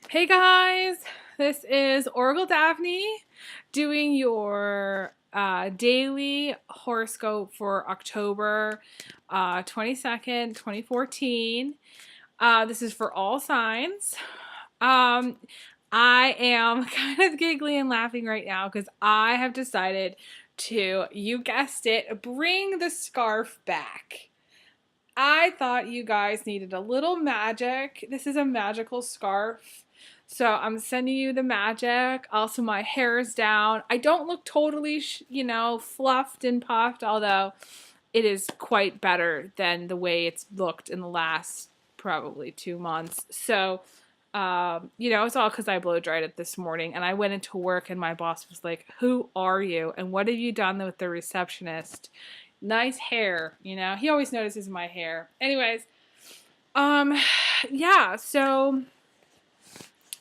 Hey guys, this is Oracle Daphne doing your daily horoscope for October 22nd, 2014. This is for all signs. Um, I am kind of giggling and laughing right now because I have decided to, you guessed it, bring the scarf back. I thought you guys needed a little magic. This is a magical scarf. So I'm sending you the magic. Also, my hair is down. I don't look totally, fluffed and puffed, although it is quite better than the way it's looked in the last probably 2 months. So, it's all because I blow dried it this morning. And I went into work and my boss was like, "Who are you? And what have you done with the receptionist?" Nice hair, He always notices my hair. Anyways, um, yeah, so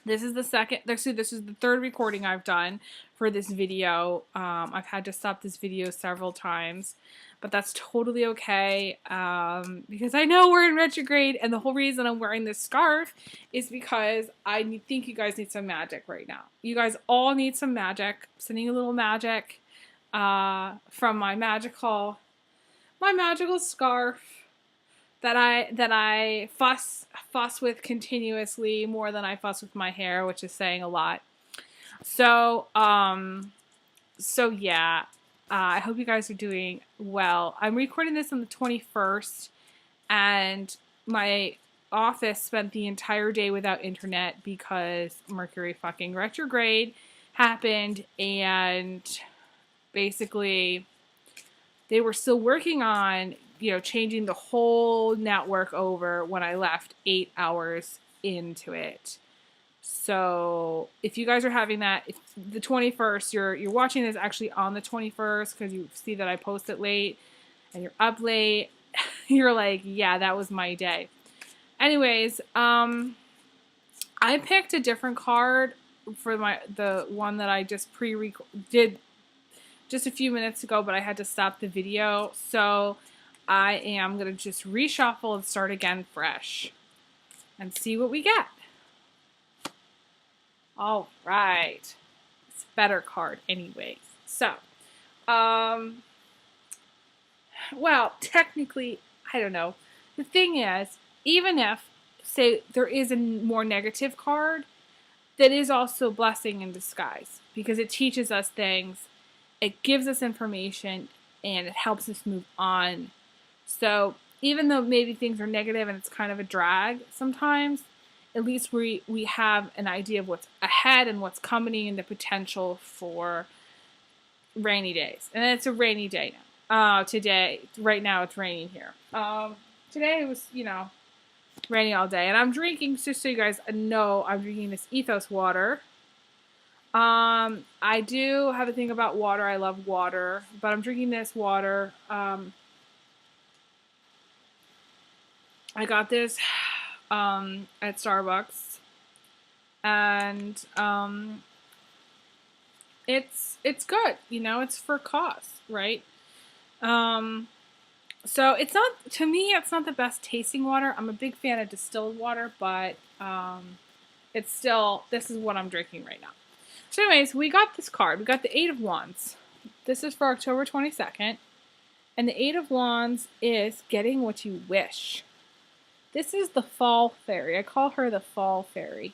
this is the third recording I've done for this video. I've had to stop this video several times, but that's totally okay, because I know we're in retrograde, and the whole reason I'm wearing this scarf is because I think you guys need some magic right now. You guys all need some magic. I'm sending a little magic from my magical scarf that I fuss with continuously more than I fuss with my hair, which is saying a lot. So yeah, I hope you guys are doing well. I'm recording this on the 21st, and my office spent the entire day without internet because Mercury fucking retrograde happened, and basically they were still working on, changing the whole network over when I left 8 hours into it. So if you guys are having that, if the 21st, you're watching this actually on the 21st because you see that I post it late and you're up late, you're like, yeah, that was my day. Anyways, I picked a different card for the one that I just did just a few minutes ago, but I had to stop the video, so I am going to just reshuffle and start again fresh and see what we get. All right. It's a better card anyways. So, well, technically, I don't know. The thing is, even if, say, there is a more negative card, that is also a blessing in disguise because it teaches us things. It gives us information, and it helps us move on. So even though maybe things are negative and it's kind of a drag sometimes, at least we have an idea of what's ahead and what's coming and the potential for rainy days. And it's a rainy day now. Right now it's raining here. Today it was, raining all day. And I'm drinking, just so you guys know, I'm drinking this Ethos water. I do have a thing about water. I love water, but I'm drinking this water. I got this, at Starbucks, and, it's good, it's for cost, right? So it's not, to me, it's not the best tasting water. I'm a big fan of distilled water, but, it's still, this is what I'm drinking right now. So anyways, we got this card. We got the Eight of Wands. This is for October 22nd. And the Eight of Wands is getting what you wish. This is the Fall Fairy. I call her the Fall Fairy.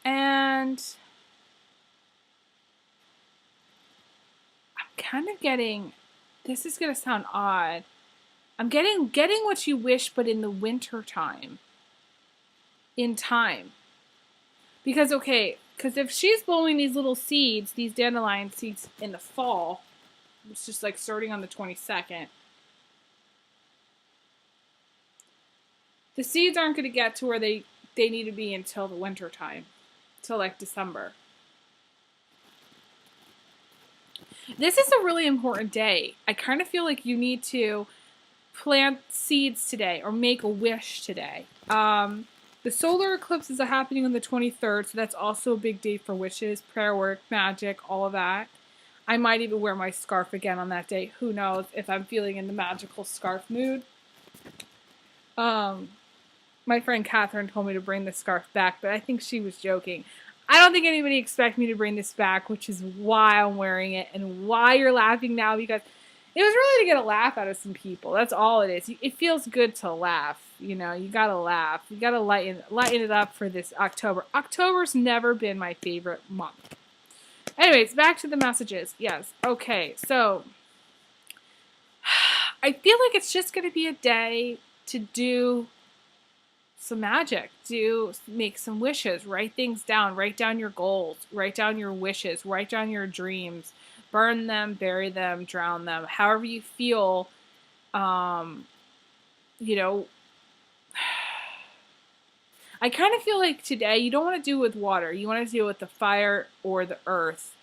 And I'm kind of getting, this is going to sound odd, I'm getting what you wish, but in the winter time. In time. Because if she's blowing these little seeds, these dandelion seeds in the fall, it's just like starting on the 22nd, the seeds aren't going to get to where they need to be until the winter time, till like December. This is a really important day. I kind of feel like you need to plant seeds today or make a wish today. The solar eclipse is happening on the 23rd, so that's also a big day for wishes, prayer work, magic, all of that. I might even wear my scarf again on that day. Who knows if I'm feeling in the magical scarf mood. Um, my friend Catherine told me to bring the scarf back, but I think she was joking. I don't think anybody expects me to bring this back, which is why I'm wearing it and why you're laughing now, because it was really to get a laugh out of some people. That's all it is. It feels good to laugh. You know, you gotta laugh. You gotta lighten it up for this October. October's never been my favorite month. Anyways, back to the messages. Yes. Okay. So I feel like it's just gonna be a day to do some magic, make some wishes, write things down, write down your goals, write down your wishes, write down your dreams, burn them, bury them, drown them, however you feel. You know, I kind of feel like today you don't want to do it with water, you want to do it with the fire or the earth.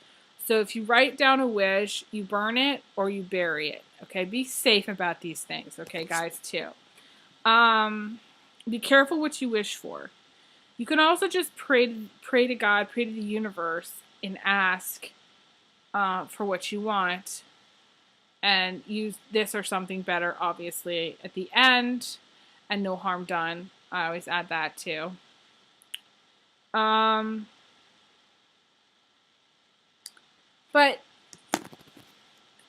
So if you write down a wish, you burn it or you bury it. Okay, be safe about these things. Okay, guys, too. Be careful what you wish for. You can also just pray to God, pray to the universe, and ask for what you want, and use this or something better, obviously, at the end, and no harm done. I always add that too. But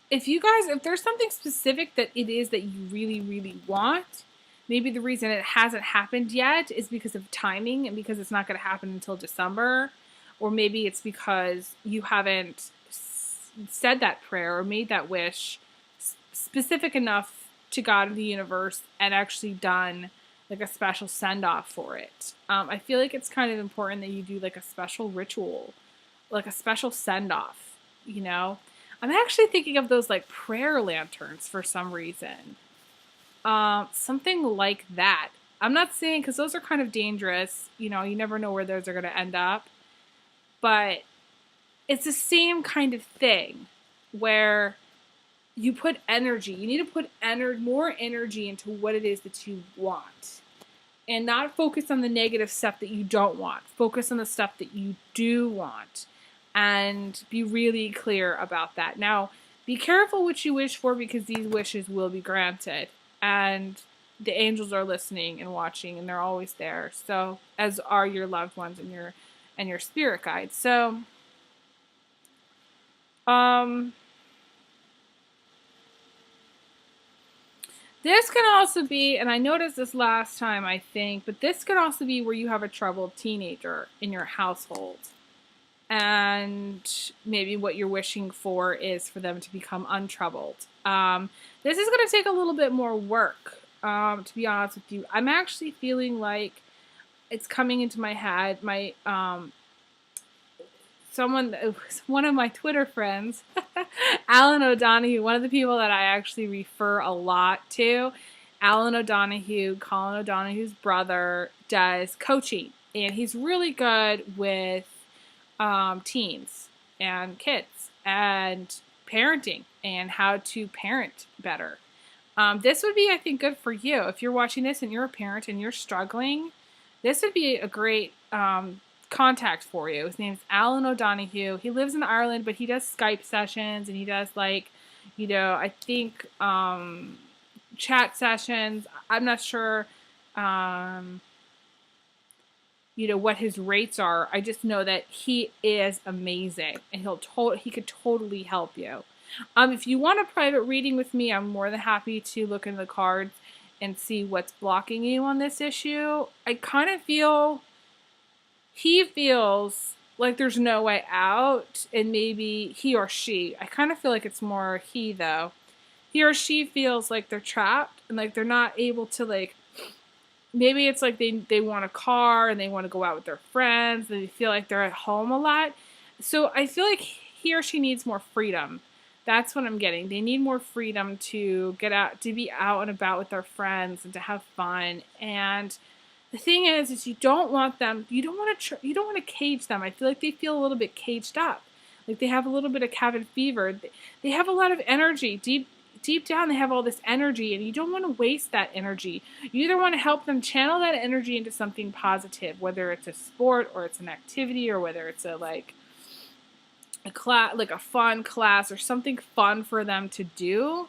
if there's something specific that it is that you really, really want, maybe the reason it hasn't happened yet is because of timing and because it's not going to happen until December. Or maybe it's because you haven't said that prayer or made that wish specific enough to God or the universe and actually done like a special send-off for it. I feel like it's kind of important that you do like a special ritual, like a special send-off, you know? I'm actually thinking of those like prayer lanterns for some reason. Something like that. I'm not saying, because those are kind of dangerous, you know, you never know where those are going to end up. But it's the same kind of thing where you put energy. You need to put more energy into what it is that you want. And not focus on the negative stuff that you don't want. Focus on the stuff that you do want. And be really clear about that. Now, be careful what you wish for, because these wishes will be granted. And the angels are listening and watching, and they're always there. So, as are your loved ones and your spirit guides. So, this can also be, and I noticed this last time, I think, but this can also be where you have a troubled teenager in your household. And maybe what you're wishing for is for them to become untroubled. This is going to take a little bit more work, to be honest with you. I'm actually feeling like it's coming into my head. One of my Twitter friends, Alan O'Donoghue, one of the people that I actually refer a lot to, Alan O'Donoghue, Colin O'Donoghue's brother, does coaching. And he's really good with teens and kids and parenting and how to parent better. This would be, I think, good for you. If you're watching this and you're a parent and you're struggling, this would be a great contact for you. His name's Alan O'Donoghue. He lives in Ireland, but he does Skype sessions and he does I think chat sessions. I'm not sure what his rates are. I just know that he is amazing and he could totally help you. If you want a private reading with me, I'm more than happy to look in the cards and see what's blocking you on this issue. I kind of feel he feels like there's no way out, and maybe he or she. I kind of feel like it's more he, though. He or she feels like they're trapped and like they're not able to maybe it's like they want a car and they want to go out with their friends and they feel like they're at home a lot. So I feel like he or she needs more freedom. That's what I'm getting. They need more freedom to get out, to be out and about with their friends and to have fun. And the thing is you don't want to cage them. I feel like they feel a little bit caged up. Like they have a little bit of cabin fever. They have a lot of energy. Deep down, they have all this energy, and you don't want to waste that energy. You either want to help them channel that energy into something positive, whether it's a sport or it's an activity or whether it's a class, like a fun class or something fun for them to do.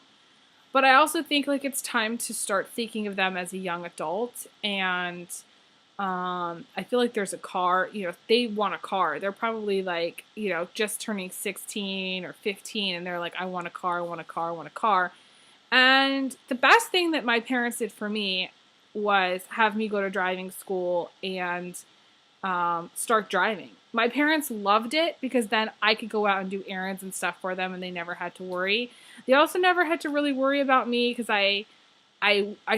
But I also think like it's time to start thinking of them as a young adult. And I feel like there's a car, they want a car. They're probably like, just turning 16 or 15 and they're like, I want a car, I want a car, I want a car. And the best thing that my parents did for me was have me go to driving school and start driving. My parents loved it because then I could go out and do errands and stuff for them and they never had to worry. They also never had to really worry about me because I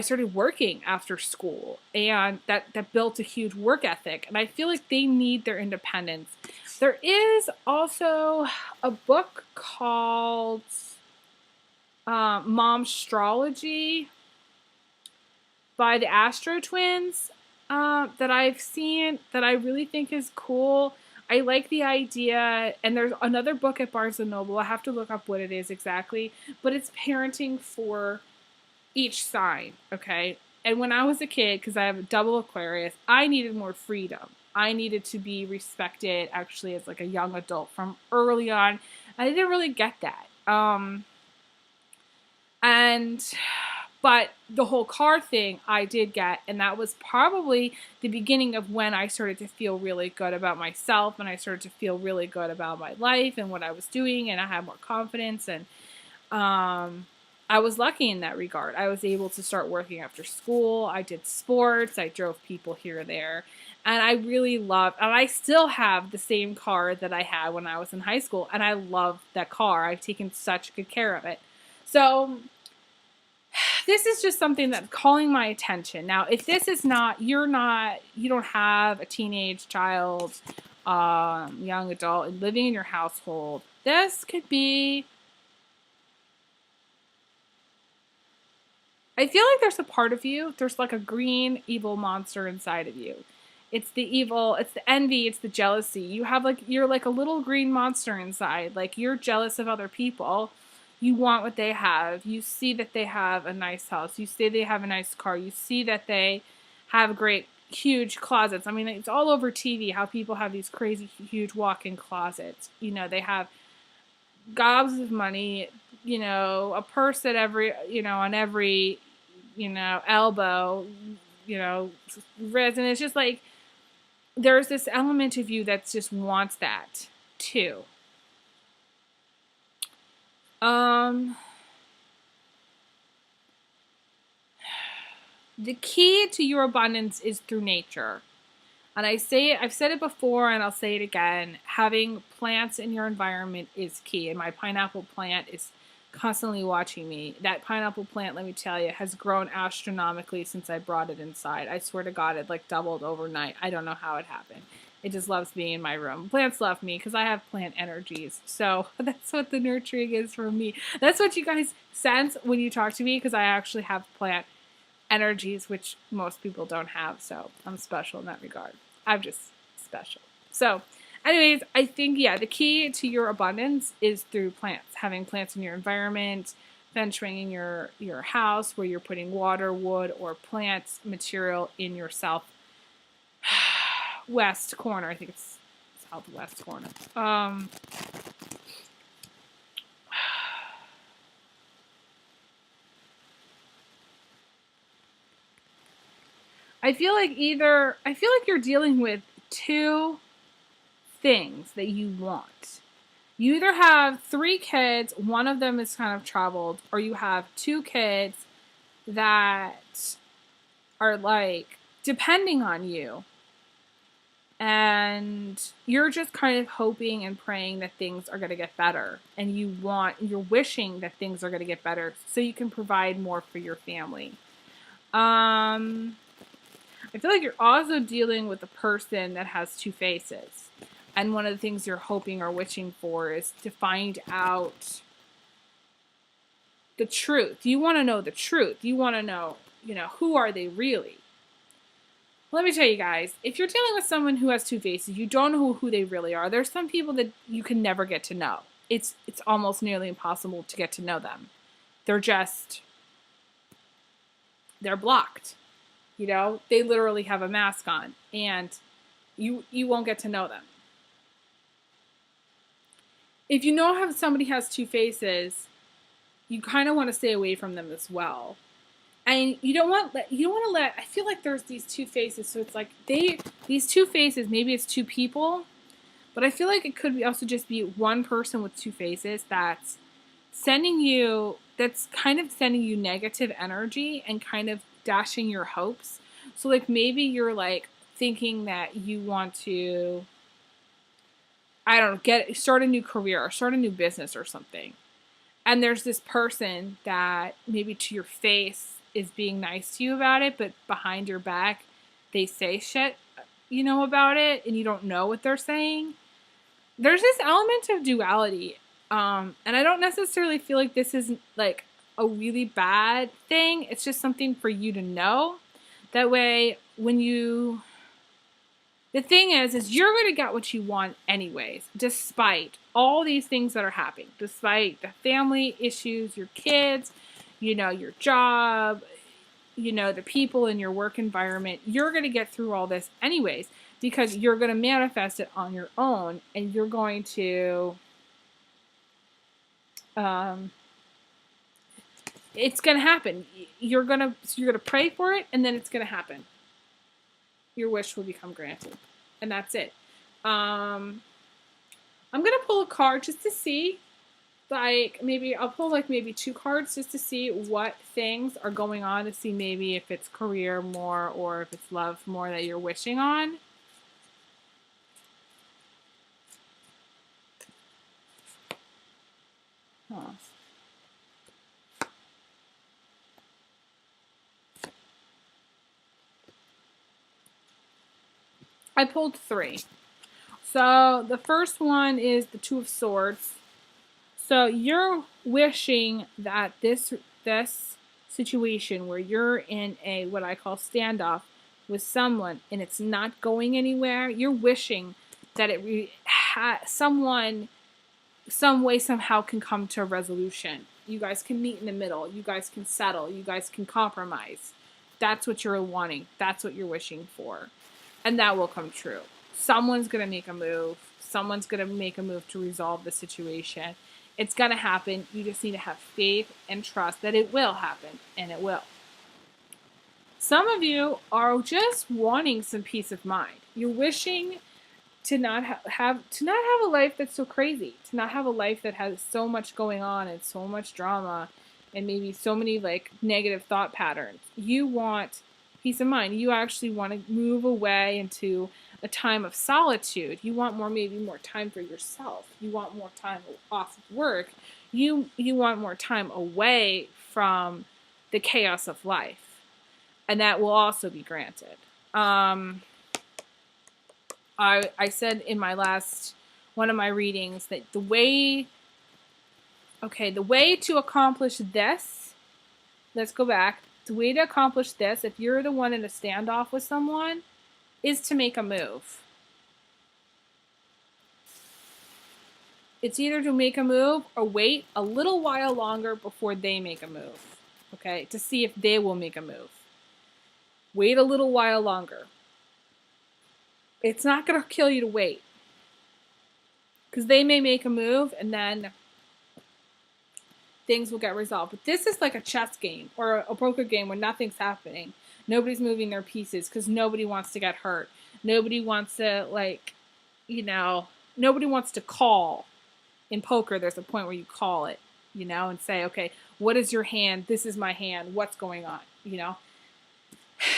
started working after school and that built a huge work ethic. And I feel like they need their independence. There is also a book called Momstrology by the Astro Twins that I've seen that I really think is cool. I like the idea, and there's another book at Barnes & Noble. I have to look up what it is exactly, but it's parenting for each sign, okay? And when I was a kid, because I have a double Aquarius, I needed more freedom. I needed to be respected actually as like a young adult from early on. I didn't really get that. But the whole car thing I did get, and that was probably the beginning of when I started to feel really good about myself and I started to feel really good about my life and what I was doing, and I had more confidence, and I was lucky in that regard. I was able to start working after school. I did sports. I drove people here or there. And I really loved, and I still have the same car that I had when I was in high school, and I love that car. I've taken such good care of it. So this is just something that's calling my attention. Now, if this is not, you don't have a teenage child, young adult living in your household, this could be, I feel like there's a part of you, there's like a green evil monster inside of you. It's the evil, it's the envy, it's the jealousy. You're like a little green monster inside. Like you're jealous of other people. You want what they have. You see that they have a nice house. You see they have a nice car. You see that they have great, huge closets. I mean, it's all over TV how people have these crazy, huge walk-in closets. They have gobs of money, a purse at every, on every, elbow, wrist. And it's just like, there's this element of you that just wants that too. The key to your abundance is through nature. And I've said it before and I'll say it again, having plants in your environment is key. And my pineapple plant is constantly watching me. That pineapple plant, let me tell you, has grown astronomically since I brought it inside. I swear to God, it like doubled overnight. I don't know how it happened. It just loves being in my room. Plants love me because I have plant energies. So that's what the nurturing is for me. That's what you guys sense when you talk to me because I actually have plant energies, which most people don't have. So I'm special in that regard. I'm just special. So anyways, I think, the key to your abundance is through plants. Having plants in your environment, venturing in your house where you're putting water, wood, or plants material in your southwest corner. I think it's southwest corner. I feel like you're dealing with two things that you want. You either have 3 kids, one of them is kind of troubled, or you have 2 kids that are like depending on you. And you're just kind of hoping and praying that things are going to get better. And you're wishing that things are going to get better so you can provide more for your family. I feel like you're also dealing with a person that has 2 faces. And one of the things you're hoping or wishing for is to find out the truth. You want to know the truth. You want to know, who are they really? Let me tell you guys, if you're dealing with someone who has 2 faces, you don't know who they really are. There's some people that you can never get to know. It's almost nearly impossible to get to know them. They're blocked. They literally have a mask on, and you won't get to know them. If you know how somebody has 2 faces, you kind of want to stay away from them as well. And you don't want to let, I feel like there's these two faces. So it's like these two faces, maybe it's two people, but I feel like it could also just be one person with two faces that's kind of sending you negative energy and kind of dashing your hopes. So like maybe you're like thinking that you want to, I don't know, start a new career or start a new business or something. And there's this person that maybe to your face is being nice to you about it, but behind your back they say shit, about it, and you don't know what they're saying. There's this element of duality. And I don't necessarily feel like this is like a really bad thing. It's just something for you to know. That way, the thing is you're going to get what you want anyways, despite all these things that are happening, despite the family issues, your kids, your job, the people in your work environment. You're going to get through all this anyways, because you're going to manifest it on your own, and you're going to, it's going to happen. You're going to pray for it, and then it's going to happen. Your wish will become granted. And that's it. I'm going to pull a card just to see, like, I'll pull maybe two cards just to see what things are going on, to see maybe if it's career more or if it's love more that you're wishing on. Huh. I pulled three. So the first one is the Two of Swords. So you're wishing that this situation where you're in a what I call standoff with someone and it's not going anywhere, you're wishing that someone some way somehow can come to a resolution. You guys can meet in the middle. You guys can settle. You guys can compromise. That's what you're wanting. That's what you're wishing for. And that will come true. Someone's going to make a move. Someone's going to make a move to resolve the situation. It's going to happen. You just need to have faith and trust that it will happen, and it will. Some of you are just wanting some peace of mind. You're wishing to not have a life that's so crazy, to not have a life that has so much going on and so much drama and maybe so many like negative thought patterns. You want peace of mind. You actually want to move away into a time of solitude. You want maybe more time for yourself. You want more time off of work. You want more time away from the chaos of life. And that will also be granted. I said in my last one of my readings that the way to accomplish this, let's go back. The way to accomplish this, if you're the one in a standoff with someone, is to make a move. It's either to make a move or wait a little while longer before they make a move. Okay, to see if they will make a move. Wait a little while longer. It's not going to kill you to wait. Because they may make a move and then things will get resolved. But this is like a chess game or a poker game where nothing's happening. Nobody's moving their pieces because nobody wants to get hurt. Nobody wants to nobody wants to call. In poker, there's a point where you call it, and say, okay, what is your hand? This is my hand. What's going on?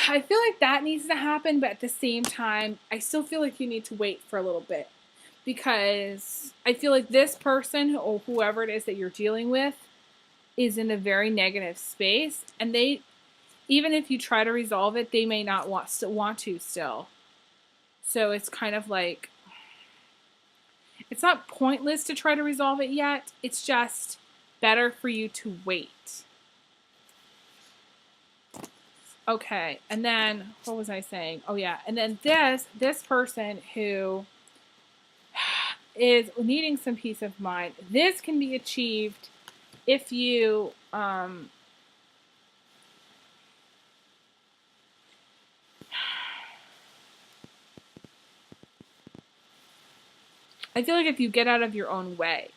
I feel like that needs to happen, but at the same time, I still feel like you need to wait for a little bit because I feel like this person or whoever it is that you're dealing with is in a very negative space, and even if you try to resolve it, they may not want to still. So it's kind of like, it's not pointless to try to resolve it yet. It's just better for you to wait. Okay, and then, what was I saying? Oh yeah, and then this person who is needing some peace of mind, this can be achieved if you, I feel like if you get out of your own way.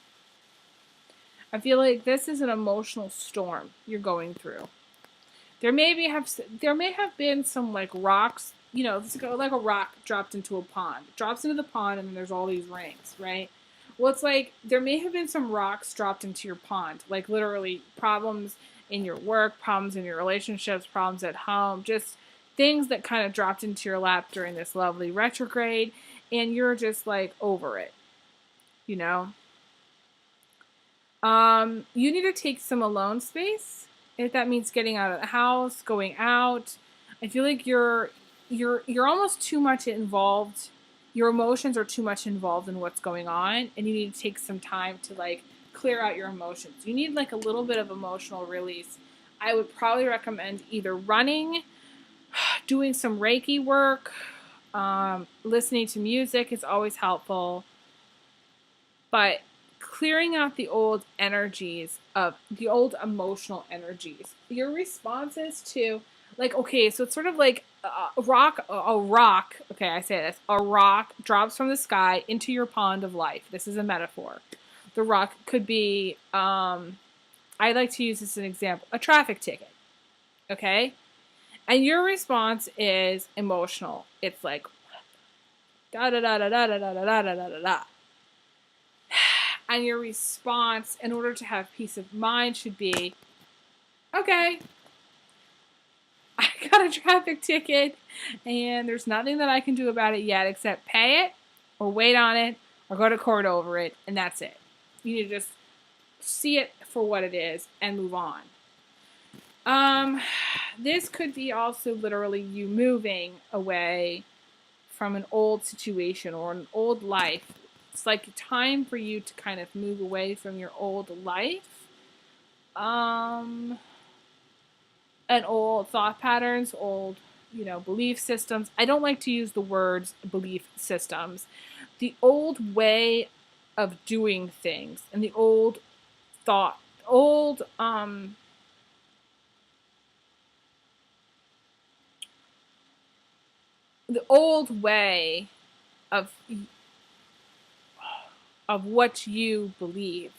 I feel like this is an emotional storm you're going through. There may have been some like rocks, you know, it's like a rock dropped into a pond. It drops into the pond and then there's all these rings, right? Well, it's like there may have been some rocks dropped into your pond, like literally problems in your work, problems in your relationships, problems at home, just things that kind of dropped into your lap during this lovely retrograde, and you're just like over it, you know? You need to take some alone space. If that means getting out of the house, going out. I feel like you're almost too much involved. Your emotions are too much involved in what's going on, and you need to take some time to like clear out your emotions. You need like a little bit of emotional release. I would probably recommend either running, doing some Reiki work, listening to music is always helpful. But clearing out the old energies of the old emotional energies. Your responses to, like, okay, so it's sort of like a rock, okay, I say this, a rock drops from the sky into your pond of life. This is a metaphor. The rock could be, I like to use this as an example, a traffic ticket, okay? And your response is emotional. It's like, da da da da da da da da da da da da. And your response, in order to have peace of mind, should be, okay, I got a traffic ticket, and there's nothing that I can do about it yet except pay it, or wait on it, or go to court over it, and that's it. You need to just see it for what it is and move on. This could be also literally you moving away from an old situation or an old life. It's like time for you to kind of move away from your old life, and old thought patterns, old, belief systems. I don't like to use the words belief systems. The old way of doing things and the old thought, the old way of what you believe.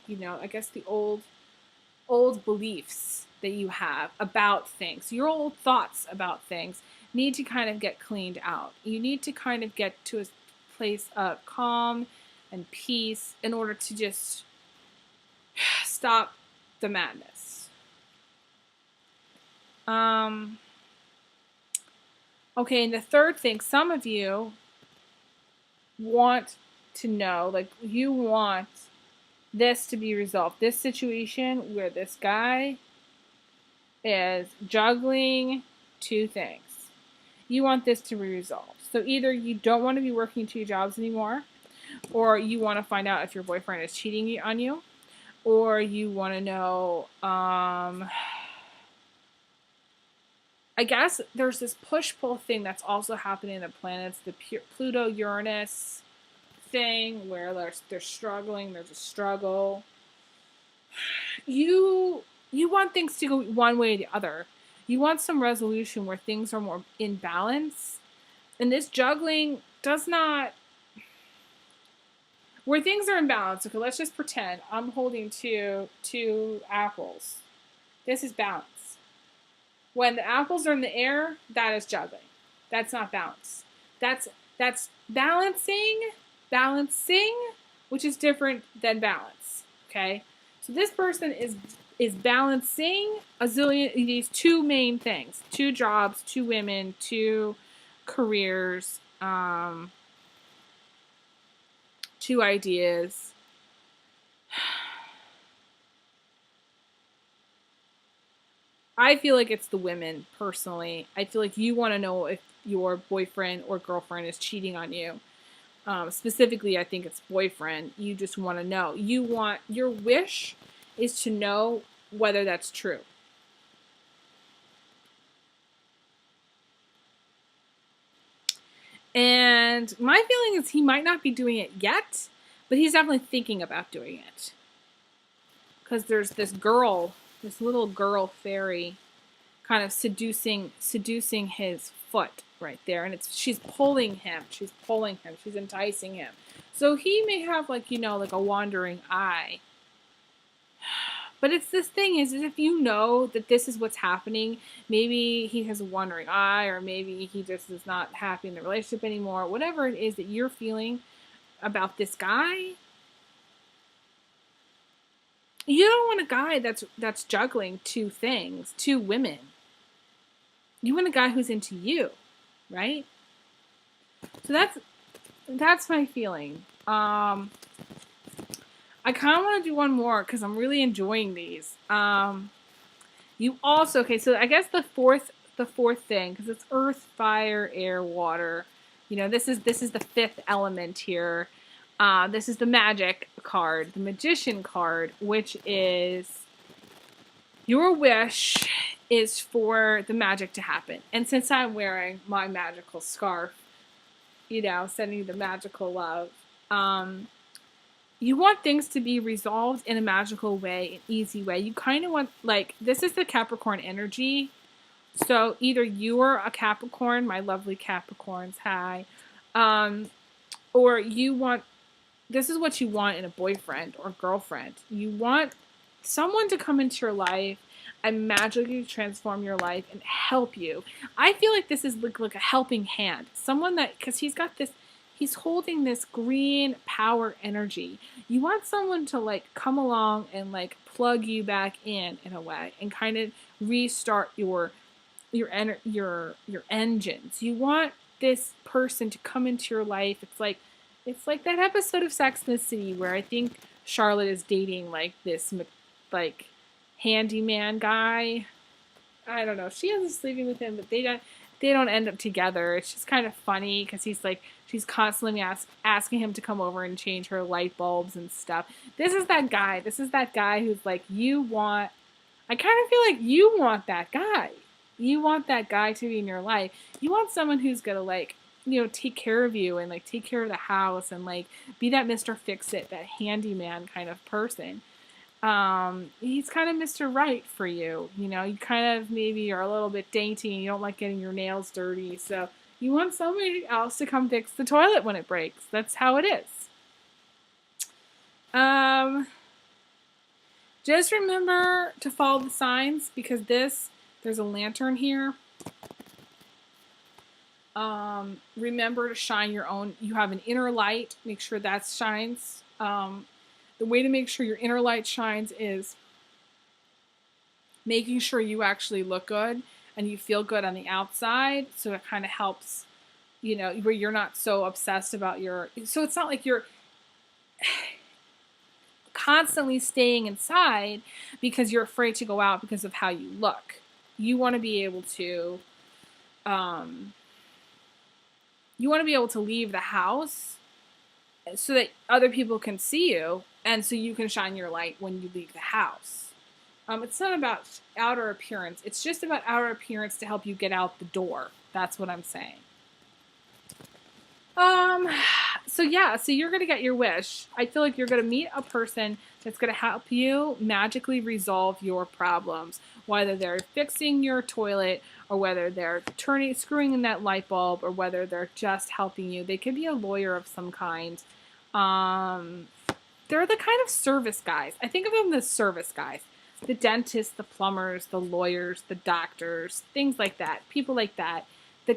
I guess the old beliefs that you have about things, your old thoughts about things need to kind of get cleaned out. You need to kind of get to a place of calm and peace in order to just stop the madness. Okay, and the third thing, some of you want to know, like, you want this to be resolved. This situation where this guy is juggling two things. You want this to be resolved. So either you don't want to be working two jobs anymore, or you want to find out if your boyfriend is cheating on you, or you want to know, I guess there's this push-pull thing that's also happening in the planets, the Pluto-Uranus thing, where they're struggling, there's a struggle. You want things to go one way or the other. You want some resolution where things are more in balance. And this juggling does not... Where things are in balance, okay, let's just pretend I'm holding two apples. This is balance. When the apples are in the air, that is juggling. That's not balance. That's balancing, which is different than balance. Okay? So this person is balancing these two main things. Two jobs, two women, two careers, two ideas. I feel like it's the women, personally. I feel like you want to know if your boyfriend or girlfriend is cheating on you. Specifically, I think it's boyfriend. You just want to know. Your wish is to know whether that's true. And my feeling is he might not be doing it yet, but he's definitely thinking about doing it. Because there's this little girl fairy kind of seducing his foot right there, and she's pulling him, she's enticing him. So he may have like a wandering eye But it's this thing is if you know that this is what's happening, maybe he has a wandering eye, or maybe he just is not happy in the relationship anymore, whatever it is that you're feeling about this guy, you don't want a guy that's juggling two things, two women. You want a guy who's into you, right? So that's my feeling. I kind of want to do one more because I'm really enjoying these. You also, okay, so I guess the fourth thing, because it's earth, fire, air, water. You know, this is the fifth element here. This is the magic card, the magician card, which is your wish is for the magic to happen. And since I'm wearing my magical scarf, you know, sending you the magical love, you want things to be resolved in a magical way, an easy way. You kind of want, like, this is the Capricorn energy. So either you are a Capricorn, my lovely Capricorns, hi, or you want, this is what you want in a boyfriend or girlfriend. You want someone to come into your life and magically transform your life and help you. I feel like this is like a helping hand. Someone that, because he's got this, he's holding this green power energy. You want someone to like come along and like plug you back in a way and kind of restart your engines. You want this person to come into your life. It's like that episode of Sex and the City where I think Charlotte is dating like this like handyman guy. I don't know. She ends up sleeping with him, but they don't end up together. It's just kind of funny because he's like, she's constantly asking him to come over and change her light bulbs and stuff. This is that guy. This is that guy who's like, I kind of feel like you want that guy. You want that guy to be in your life. You want someone who's gonna like, you know, take care of you and like take care of the house and like be that Mr. Fix-It, that handyman kind of person. He's kind of Mr. Right for you. You know, you kind of maybe are a little bit dainty and you don't like getting your nails dirty. So you want somebody else to come fix the toilet when it breaks. That's how it is. Just remember to follow the signs because there's a lantern here. Remember to shine your own. You have an inner light. Make sure that shines. The way to make sure your inner light shines is making sure you actually look good and you feel good on the outside. So it kind of helps, you know, where you're not so obsessed about so it's not like you're constantly staying inside because you're afraid to go out because of how you look. You want to be able to, leave the house so that other people can see you and so you can shine your light when you leave the house. It's not about outer appearance. It's just about outer appearance to help you get out the door. That's what I'm saying. So you're going to get your wish. I feel like you're going to meet a person that's going to help you magically resolve your problems, whether they're fixing your toilet or whether they're screwing in that light bulb or whether they're just helping you. They could be a lawyer of some kind. They're the kind of service guys. I think of them as service guys. The dentists, the plumbers, the lawyers, the doctors, things like that. People like that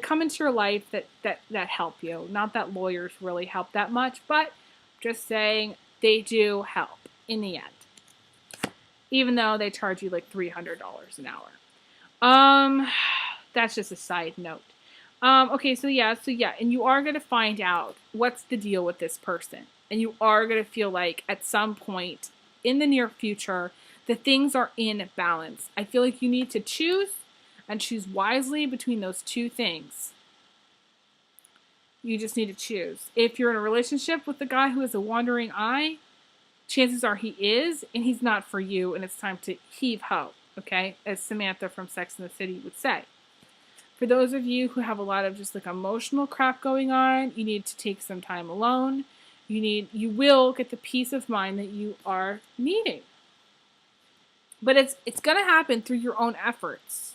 come into your life that help you. Not that lawyers really help that much, but just saying they do help in the end. Even though they charge you like $300 an hour. That's just a side note. Okay, so and you are going to find out what's the deal with this person. And you are going to feel like at some point in the near future, the things are in balance. I feel like you need to choose and choose wisely between those two things. You just need to choose. If you're in a relationship with the guy who has a wandering eye, chances are he is, and he's not for you, and it's time to heave ho, okay? As Samantha from Sex and the City would say. For those of you who have a lot of just like emotional crap going on, you need to take some time alone. You will get the peace of mind that you are needing. But it's going to happen through your own efforts.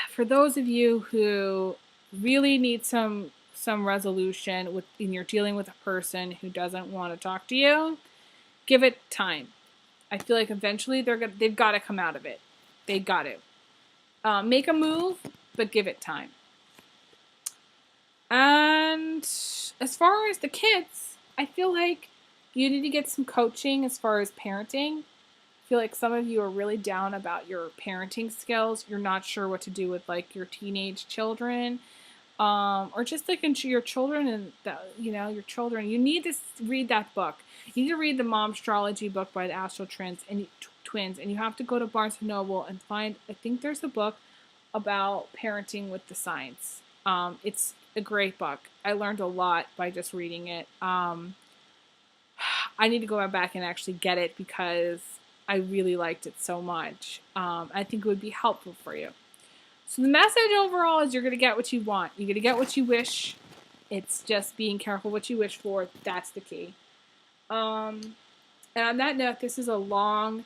For those of you who really need some resolution and you're dealing with a person who doesn't want to talk to you, give it time. I feel like eventually they've got to come out of it. They got to make a move, but give it time. And as far as the kids, I feel like you need to get some coaching as far as parenting. I feel like some of you are really down about your parenting skills. You're not sure what to do with like your teenage children, or just like your children and your children. You need to read that book. You need to read the Mom Astrology book by the Astro Twins, and you have to go to Barnes and Noble and find. I think there's a book about parenting with the signs. It's a great book. I learned a lot by just reading it. I need to go back and actually get it because I really liked it so much. I think it would be helpful for you. So the message overall is you're going to get what you want. You're going to get what you wish. It's just being careful what you wish for. That's the key. And on that note, this is a long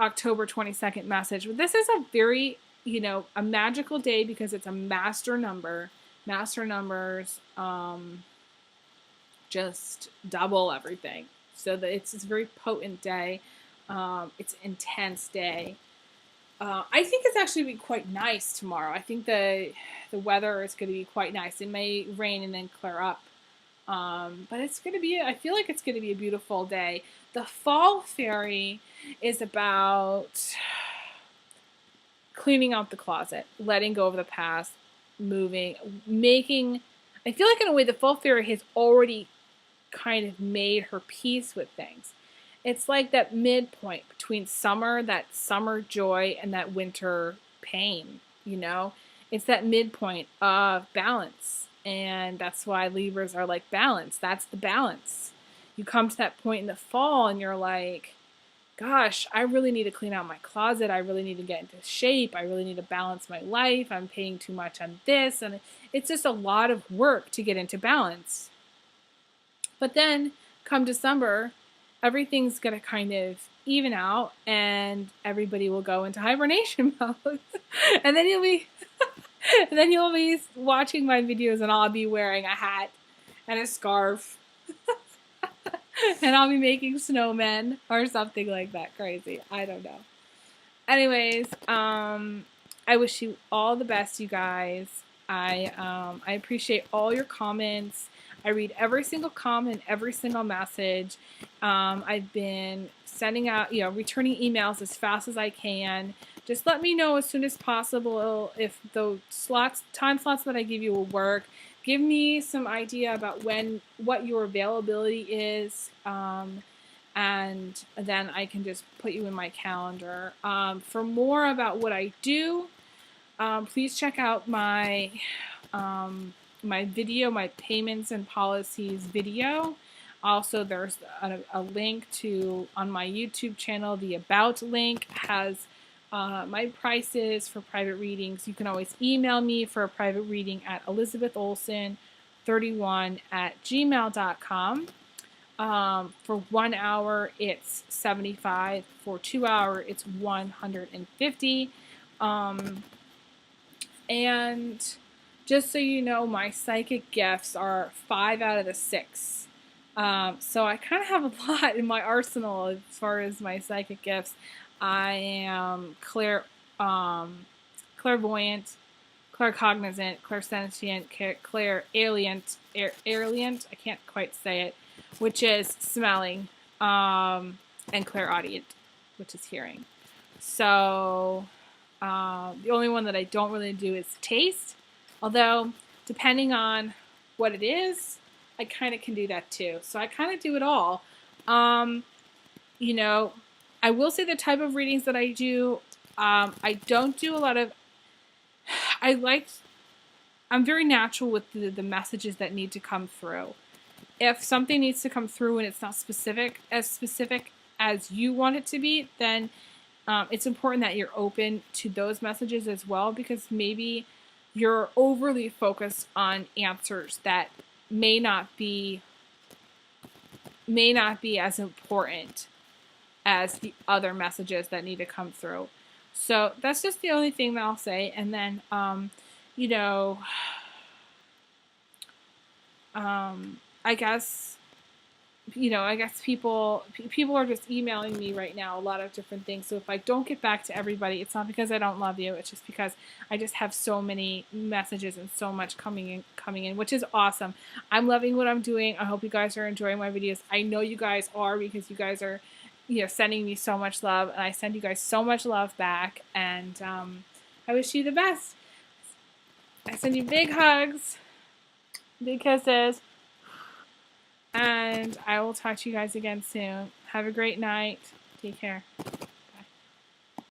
October 22nd message. But this is a very, a magical day because it's a master number. Master numbers just double everything. So that it's a very potent day. It's an intense day. I think it's actually going to be quite nice tomorrow. I think the weather is going to be quite nice. It may rain and then clear up. But it's going to be, I feel like it's going to be a beautiful day. The fall fairy is about cleaning out the closet, letting go of the past, moving, making, I feel like in a way the fall fairy has already kind of made her peace with things. It's like that midpoint between summer, that summer joy, and that winter pain, It's that midpoint of balance. And that's why Libras are like balance. That's the balance. You come to that point in the fall and you're like, gosh, I really need to clean out my closet. I really need to get into shape. I really need to balance my life. I'm paying too much on this. And it's just a lot of work to get into balance. But then come December, everything's going to kind of even out and everybody will go into hibernation mode. And then you'll be watching my videos and I'll be wearing a hat and a scarf. And I'll be making snowmen or something like that crazy. I don't know. Anyways, I wish you all the best, you guys. I appreciate all your comments. I read every single comment, every single message. I've been sending out, returning emails as fast as I can. Just let me know as soon as possible if the time slots that I give you will work. Give me some idea about what your availability is, and then I can just put you in my calendar. For more about what I do, please check out my video, my payments and policies video. Also, there's a link on my YouTube channel. The About link has my prices for private readings. You can always email me for a private reading at elizabetholson31@gmail.com. For 1 hour, it's $75. For 2 hours, it's $150. And just so you know, my psychic gifts are 5 out of the 6. So I kind of have a lot in my arsenal as far as my psychic gifts. I am clairvoyant, claircognizant, clairsentient, clairalient, I can't quite say it, which is smelling, and clairaudient, which is hearing. So the only one that I don't really do is taste, although depending on what it is, I kind of can do that too. So I kind of do it all. I will say the type of readings that I do, I don't do a lot of, I'm very natural with the messages that need to come through. If something needs to come through and it's not specific as you want it to be, then it's important that you're open to those messages as well, because maybe you're overly focused on answers that may not be as important as the other messages that need to come through. So that's just the only thing that I'll say. And then, I guess you know, I guess people are just emailing me right now a lot of different things. So if I don't get back to everybody, it's not because I don't love you. It's just because I just have so many messages and so much coming in, which is awesome. I'm loving what I'm doing. I hope you guys are enjoying my videos. I know you guys are, because you guys are, you know, sending me so much love, and I send you guys so much love back. And I wish you the best. I send you big hugs, big kisses. And I will talk to you guys again soon. Have a great night. Take care.